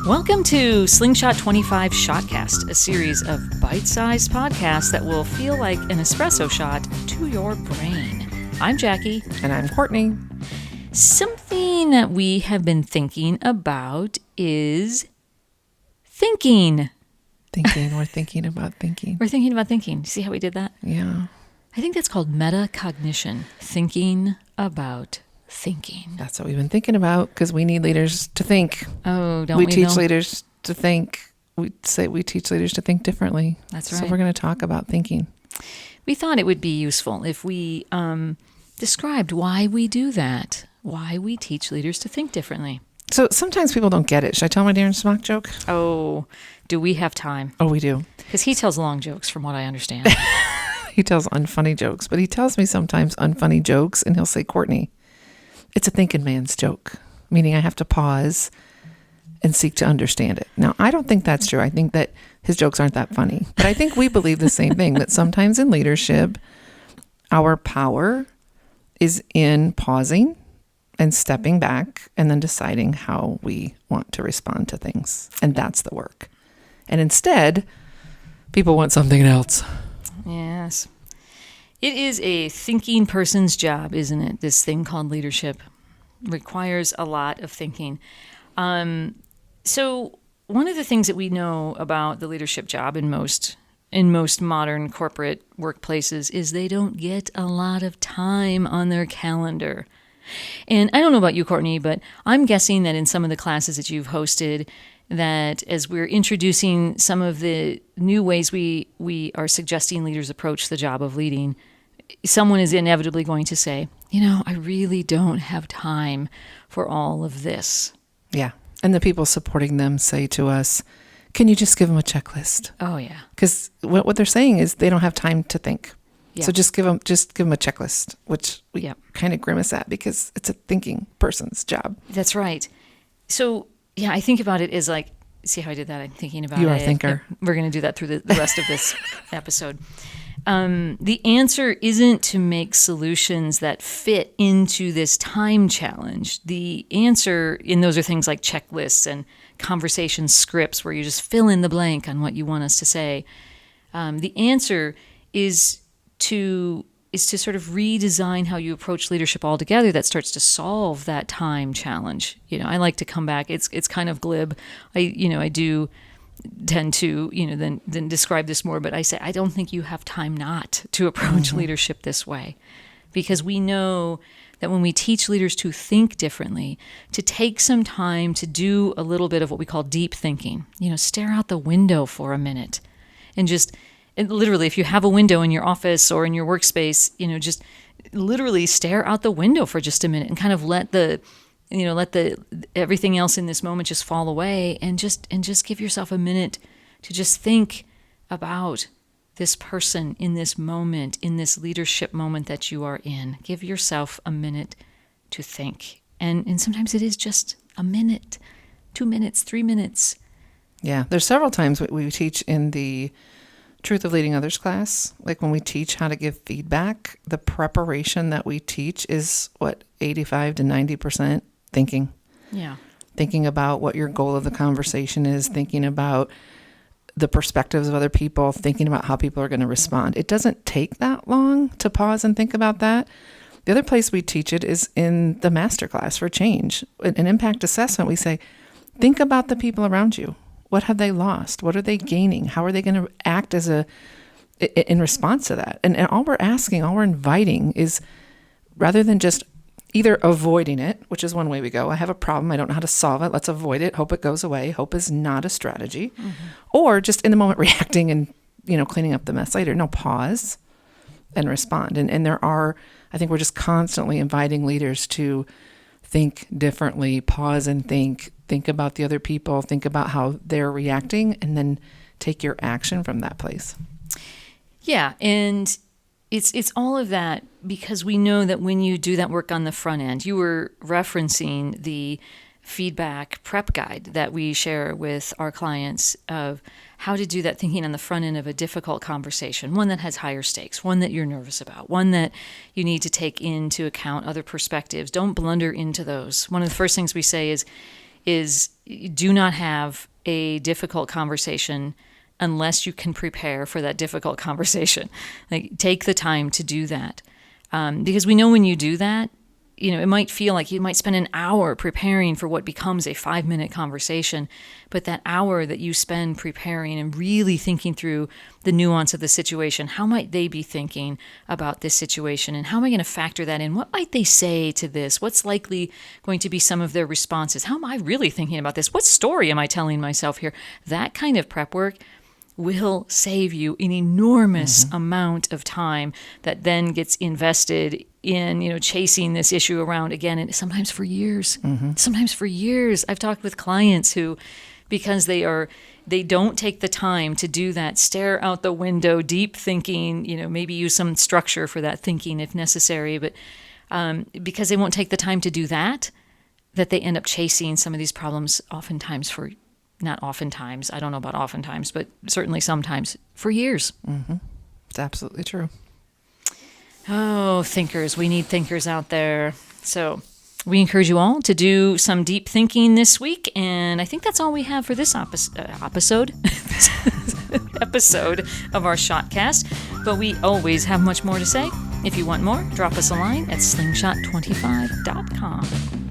Welcome to Slingshot 25 Shotcast, a series of bite-sized podcasts that will feel like an espresso shot to your brain. I'm Jackie. And I'm Courtney. Something that we have been thinking about is thinking. We're thinking about thinking. We're thinking about thinking. See how we did that? Yeah. I think that's called metacognition. Thinking about thinking. That's what we've been thinking about because we need leaders to think. Oh, don't we? We teach leaders to think. We say we teach leaders to think differently. That's right. So we're going to talk about thinking. We thought it would be useful if we described why we do that, why we teach leaders to think differently. So sometimes people don't get it. Should I tell my Darren Smock joke? Oh, do we have time? Oh, we do. Because he tells long jokes from what I understand. He tells unfunny jokes, but he tells me sometimes unfunny jokes and he'll say, Courtney, it's a thinking man's joke, meaning I have to pause and seek to understand it. Now, I don't think that's true. I think that his jokes aren't that funny, but I think we believe the same thing, that sometimes in leadership, our power is in pausing and stepping back and then deciding how we want to respond to things. And that's the work. And instead, people want something else. Yes. It is a thinking person's job, isn't it? This thing called leadership requires a lot of thinking. So one of the things that we know about the leadership job in most modern corporate workplaces is they don't get a lot of time on their calendar. And I don't know about you, Courtney, but I'm guessing that in some of the classes that you've hosted, that as we're introducing some of the new ways we are suggesting leaders approach the job of leading, someone is inevitably going to say, I really don't have time for all of this. Yeah. And the people supporting them say to us, can you just give them a checklist? Oh, yeah. Because what they're saying is they don't have time to think. Yeah. So just give them a checklist, which we Yeah. kind of grimace at because it's a thinking person's job. That's right. So, yeah, I think about it as like, see how I did that? I'm thinking about it. You are a thinker. We're going to do that through the rest of this episode. The answer isn't to make solutions that fit into this time challenge. The answer in those are things like checklists and conversation scripts where you just fill in the blank on what you want us to say. The answer is to sort of redesign how you approach leadership altogether that starts to solve that time challenge. I like to come back. It's kind of glib. I do tend to, then describe this more, but I say, I don't think you have time not to approach leadership this way, because we know that when we teach leaders to think differently, to take some time to do a little bit of what we call deep thinking, stare out the window for a minute and literally, if you have a window in your office or in your workspace, just literally stare out the window for just a minute and kind of let the everything else in this moment just fall away and just give yourself a minute to just think about this person in this moment, in this leadership moment that you are in. Give yourself a minute to think. And sometimes it is just a minute, 2 minutes, 3 minutes. Yeah, there's several times we teach in the Truth of Leading Others class, like when we teach how to give feedback, the preparation that we teach is 85 to 90% thinking. Yeah. Thinking about what your goal of the conversation is, thinking about the perspectives of other people, thinking about how people are going to respond. It doesn't take that long to pause and think about that. The other place we teach it is in the masterclass for change. An impact assessment, we say, think about the people around you. What have they lost? What are they gaining? How are they going to act in response to that? And all we're asking, all we're inviting is, rather than just either avoiding it, which is one way we go. I have a problem. I don't know how to solve it. Let's avoid it. Hope it goes away. Hope is not a strategy. Mm-hmm. Or just in the moment reacting and, cleaning up the mess later. No, pause and respond. And there are, I think we're just constantly inviting leaders to think differently, pause and think about the other people, think about how they're reacting, and then take your action from that place. Yeah, and it's all of that because we know that when you do that work on the front end, you were referencing the feedback prep guide that we share with our clients of how to do that thinking on the front end of a difficult conversation, one that has higher stakes, one that you're nervous about, one that you need to take into account other perspectives. Don't blunder into those. One of the first things we say is is do not have a difficult conversation unless you can prepare for that difficult conversation. Like, take the time to do that. Because we know when you do that, it might feel like you might spend an hour preparing for what becomes a 5-minute conversation, but that hour that you spend preparing and really thinking through the nuance of the situation, how might they be thinking about this situation, and how am I going to factor that in? What might they say to this? What's likely going to be some of their responses? How am I really thinking about this? What story am I telling myself here? That kind of prep work will save you an enormous amount of time that then gets invested in, chasing this issue around again, and sometimes for years. Sometimes for years. I've talked with clients who, because they don't take the time to do that, stare out the window, deep thinking, maybe use some structure for that thinking if necessary, but because they won't take the time to do that they end up chasing some of these problems oftentimes for not oftentimes, I don't know about oftentimes, but certainly sometimes for years. It's absolutely true. Oh, thinkers. We need thinkers out there. So we encourage you all to do some deep thinking this week. And I think that's all we have for this episode of our Shotcast. But we always have much more to say. If you want more, drop us a line at slingshot25.com.